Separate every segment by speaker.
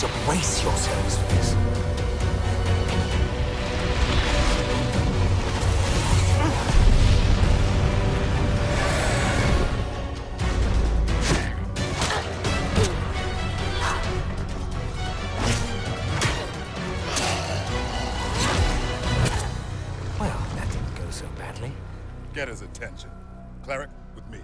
Speaker 1: to brace yourselves for this. Well, that didn't go so badly.
Speaker 2: Get his attention. Cleric, with me.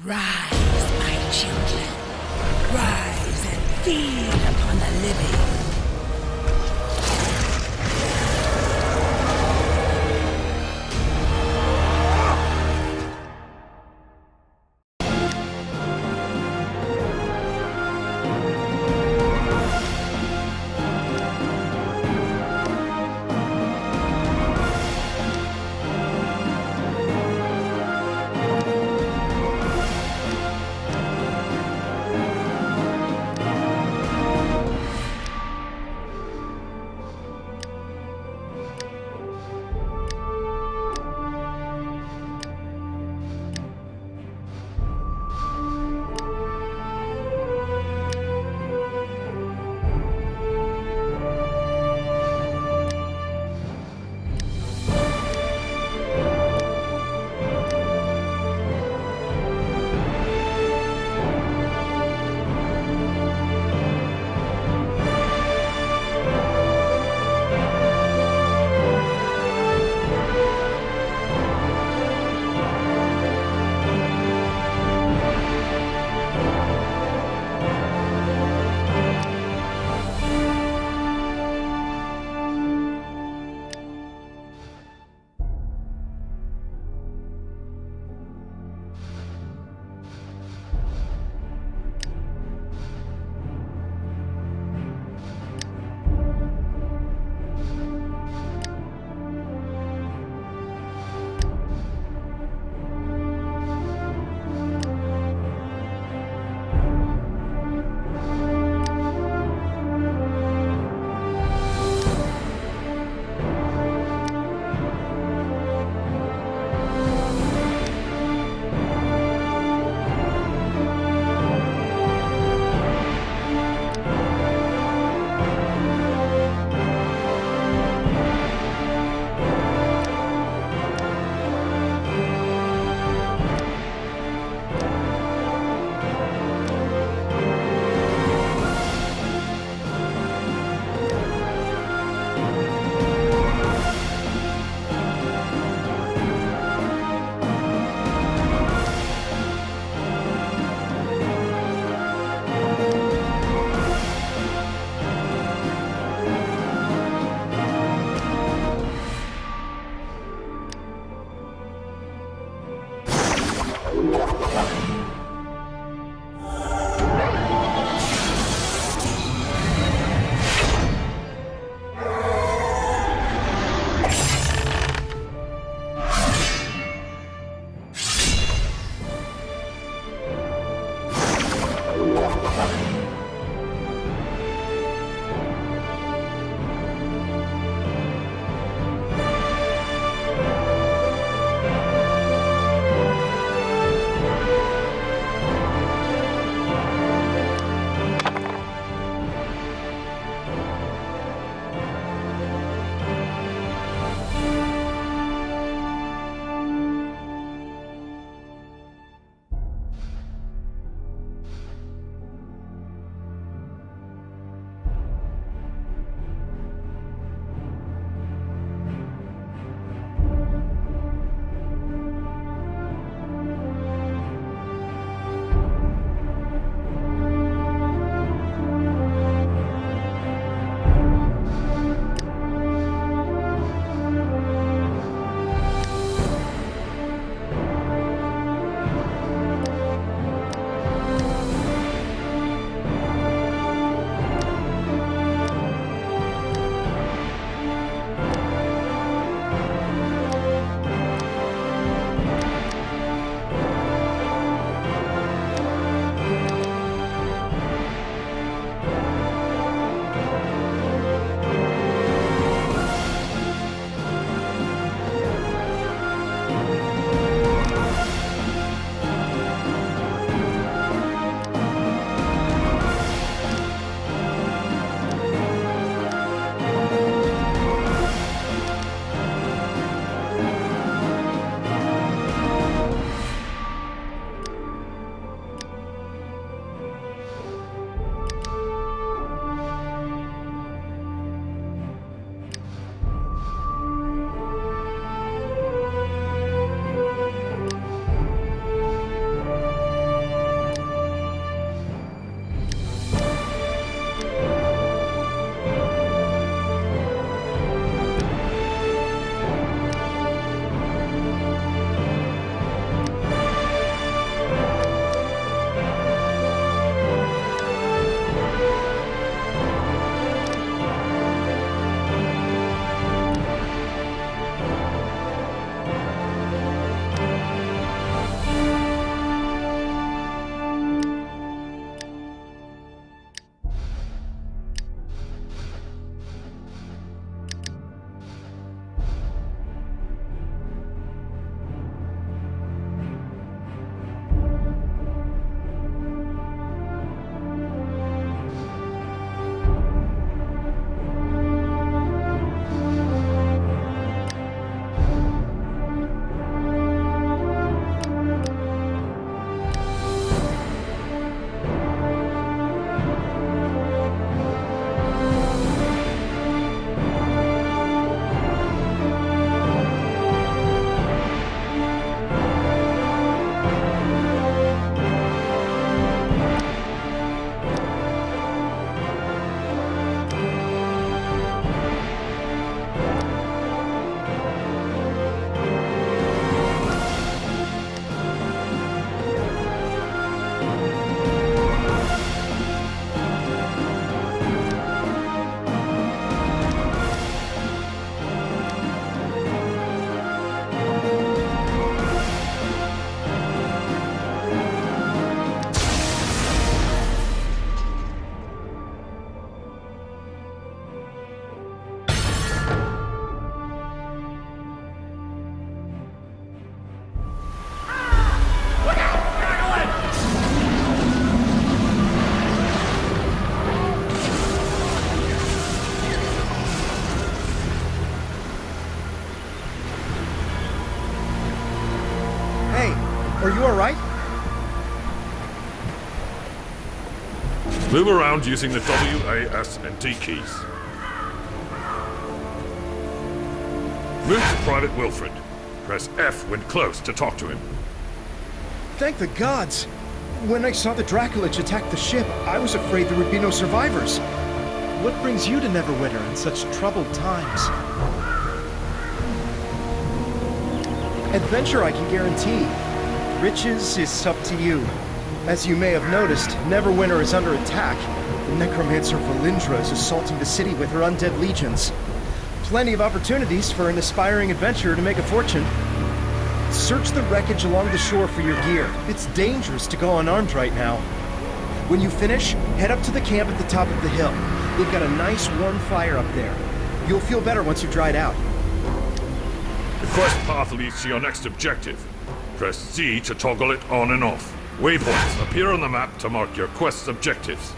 Speaker 3: Rise, my children. Rise and feed upon the living.
Speaker 4: Move around using the W, A, S, and D keys. Move to Private Wilfred. Press F when close to talk to him.
Speaker 5: Thank the gods! When I saw the Draculich attack the ship, I was afraid there would be no survivors. What brings you to Neverwinter in such troubled times? Adventure, I can guarantee. Riches is up to you. As you may have noticed, Neverwinter is under attack. The necromancer Valindra is assaulting the city with her undead legions. Plenty of opportunities for an aspiring adventurer to make a fortune. Search the wreckage along the shore for your gear. It's dangerous to go unarmed right now. When you finish, head up to the camp at the top of the hill. They've got a nice warm fire up there. You'll feel better once you've dried out.
Speaker 4: The quest path leads to your next objective. Press Z to toggle it on and off. Waypoints appear on the map to mark your quest's objectives.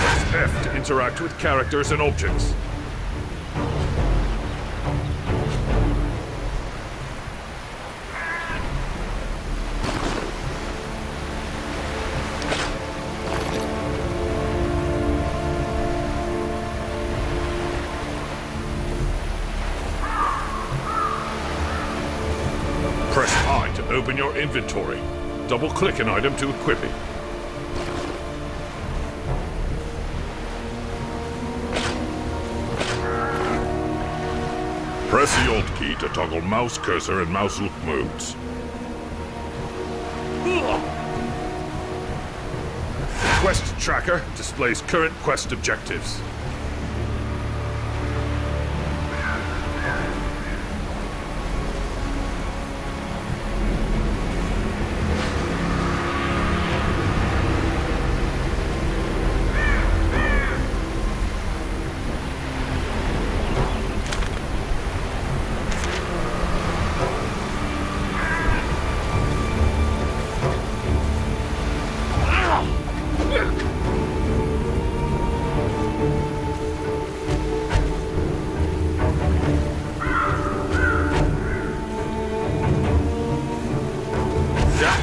Speaker 4: Press F to interact with characters and objects. Press I to open your inventory. Double-click an item to equip it. Press the Alt key to toggle mouse cursor and mouse look modes. The quest tracker displays current quest objectives.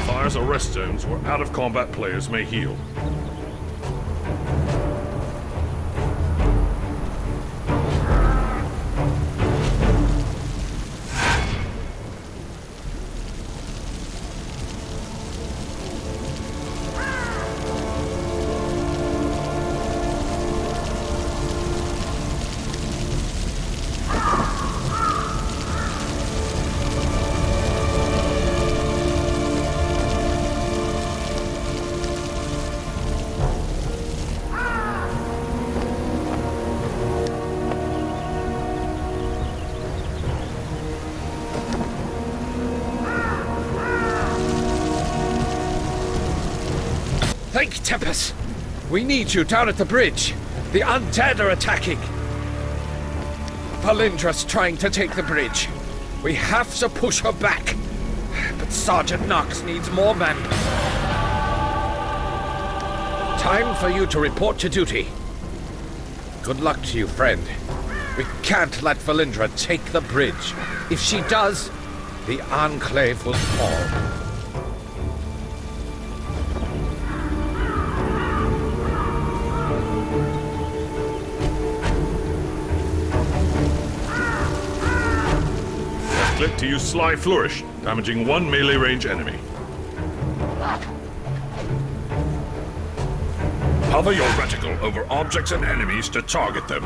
Speaker 4: Fires are rest zones where out-of-combat players may heal.
Speaker 6: Think, Tempest! We need you down at the bridge. The undead are attacking. Valindra's trying to take the bridge. We have to push her back. But Sergeant Knox needs more men. Time for you to report to duty. Good luck to you, friend. We can't let Valindra take the bridge. If she does, the Enclave will fall.
Speaker 4: Click to use Sly Flourish, damaging one melee range enemy. Hover your reticle over objects and enemies to target them.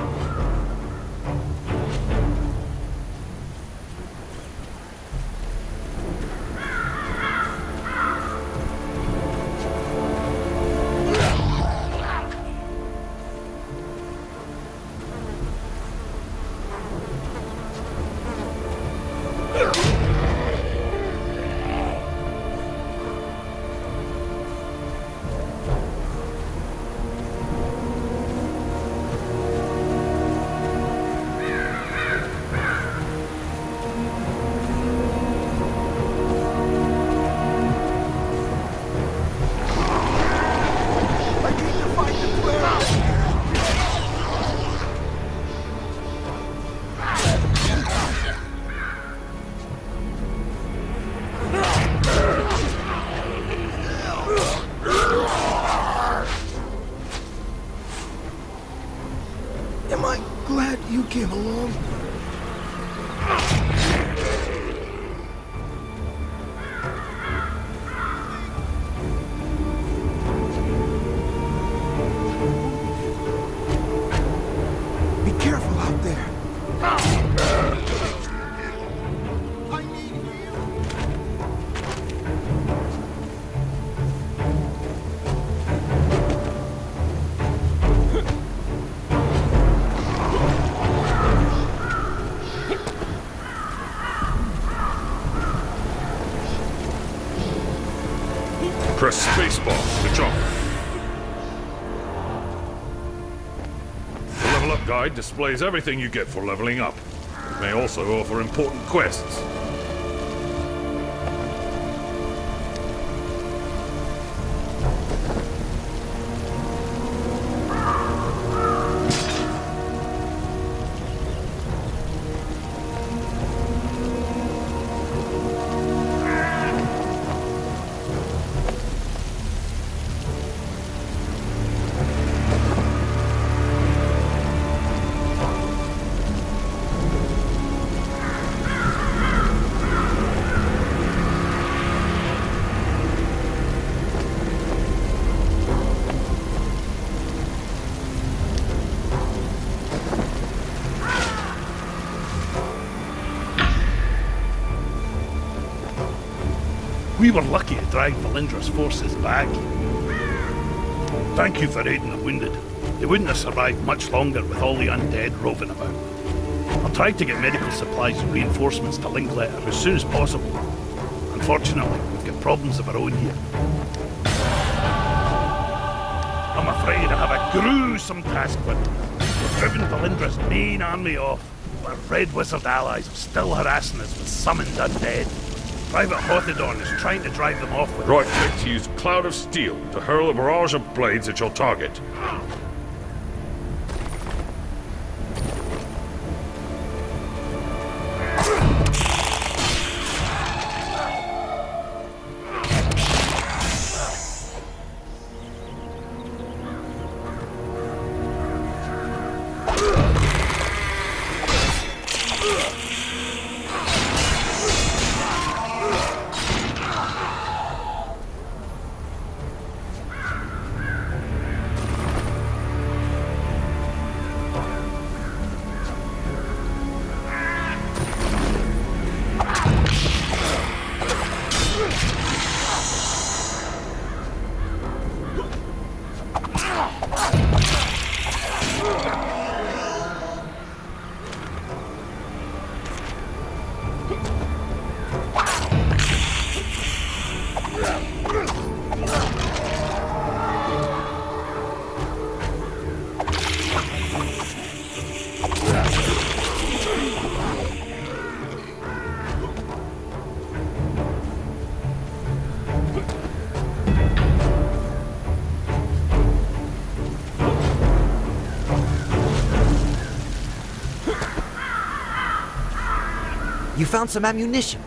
Speaker 4: Press spacebar to jump. The Level Up Guide displays everything you get for leveling up. It may also offer important quests.
Speaker 7: We were lucky to drive Valindra's forces back. Thank you for aiding the wounded. They wouldn't have survived much longer with all the undead roving about. I'll try to get medical supplies and reinforcements to Linklater as soon as possible. Unfortunately, we've got problems of our own here. I'm afraid I have a gruesome task for them. We've driven Valindra's main army off, but our Red Wizard allies are still harassing us with summoned undead. Private Hothodon is trying to drive them off with...
Speaker 4: Right-click to use Cloud of Steel to hurl a barrage of blades at your target.
Speaker 1: You found some ammunition.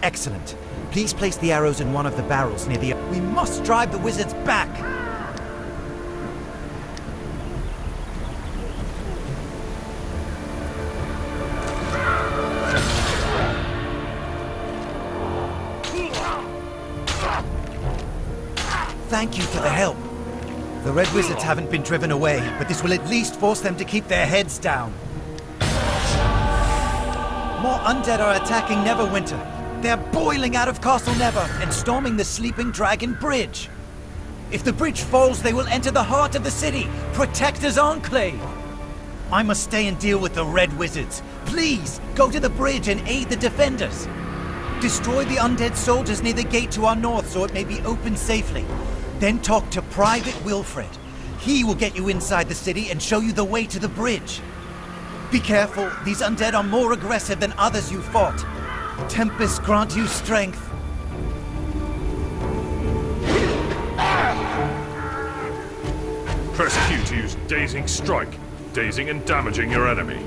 Speaker 1: Excellent. Please place the arrows in one of the barrels near the... We must drive the wizards back! Thank you for the help. The Red Wizards haven't been driven away, but this will at least force them to keep their heads down. More undead are attacking Neverwinter. They're boiling out of Castle Never and storming the Sleeping Dragon Bridge. If the bridge falls, they will enter the heart of the city, Protector's Enclave. I must stay and deal with the Red Wizards. Please, go to the bridge and aid the defenders. Destroy the undead soldiers near the gate to our north so it may be opened safely. Then talk to Private Wilfred. He will get you inside the city and show you the way to the bridge. Be careful, these undead are more aggressive than others you fought. Tempest grant you strength.
Speaker 4: Press Q to use Dazing Strike, dazing and damaging your enemy.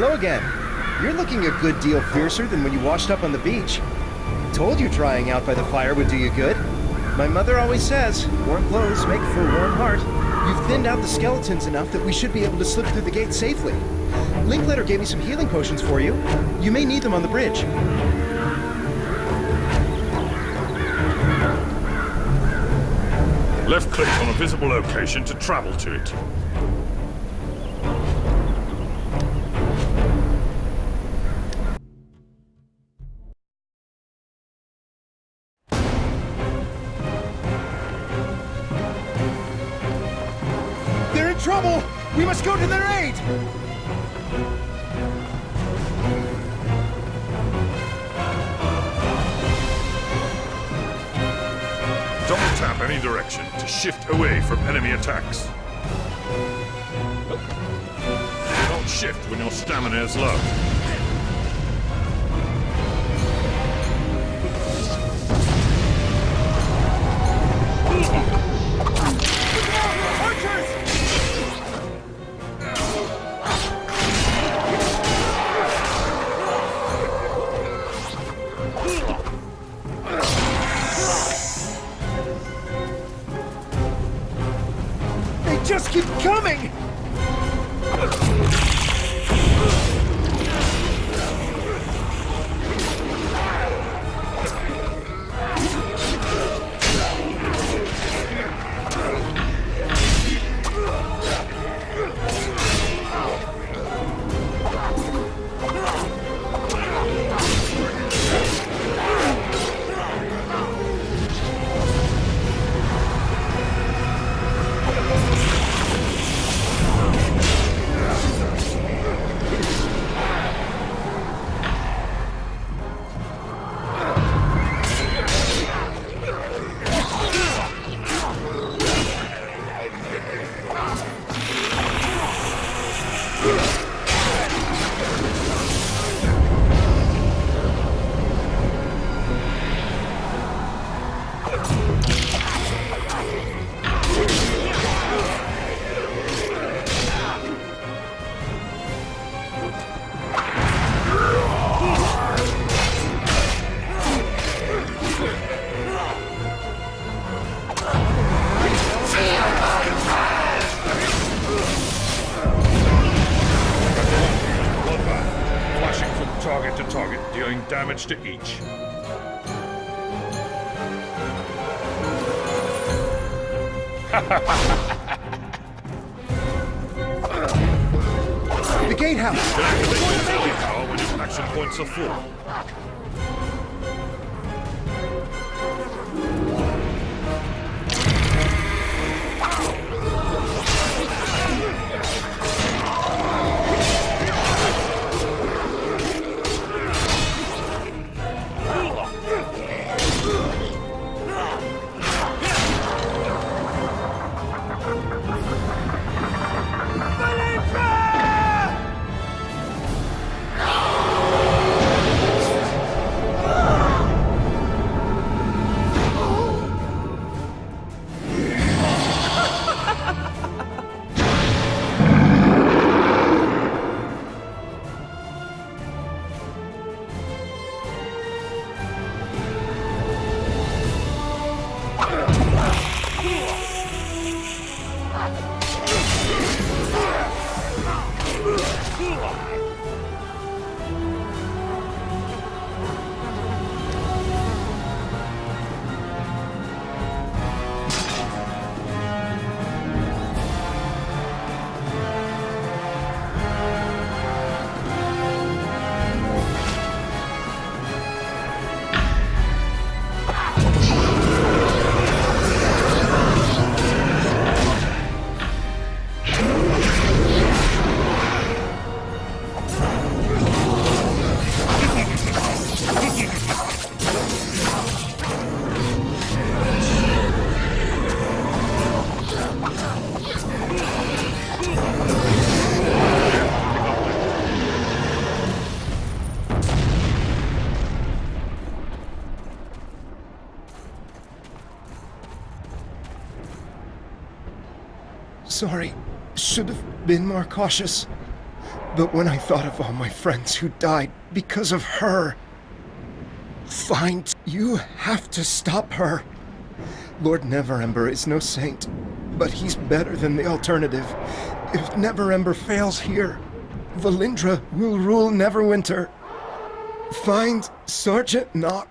Speaker 5: Hello again. You're looking a good deal fiercer than when you washed up on the beach. Told you drying out by the fire would do you good. My mother always says, warm clothes make for a warm heart. You've thinned out the skeletons enough that we should be able to slip through the gate safely. Linkletter gave me some healing potions for you. You may need them on the bridge.
Speaker 4: Left click on a visible location to travel to it.
Speaker 5: They're in trouble! We must go to their aid!
Speaker 4: Double tap any direction to shift away from enemy attacks. Don't shift when your stamina is low.
Speaker 5: Just keep coming!
Speaker 4: Target to target, dealing damage to each.
Speaker 5: The gatehouse!
Speaker 4: Can activate your ability power when your action points are full.
Speaker 5: Sorry. Should have been more cautious. But when I thought of all my friends who died because of her... Find, you have to stop her. Lord Neverember is no saint, but he's better than the alternative. If Neverember fails here, Valindra will rule Neverwinter. Find Sergeant Knox.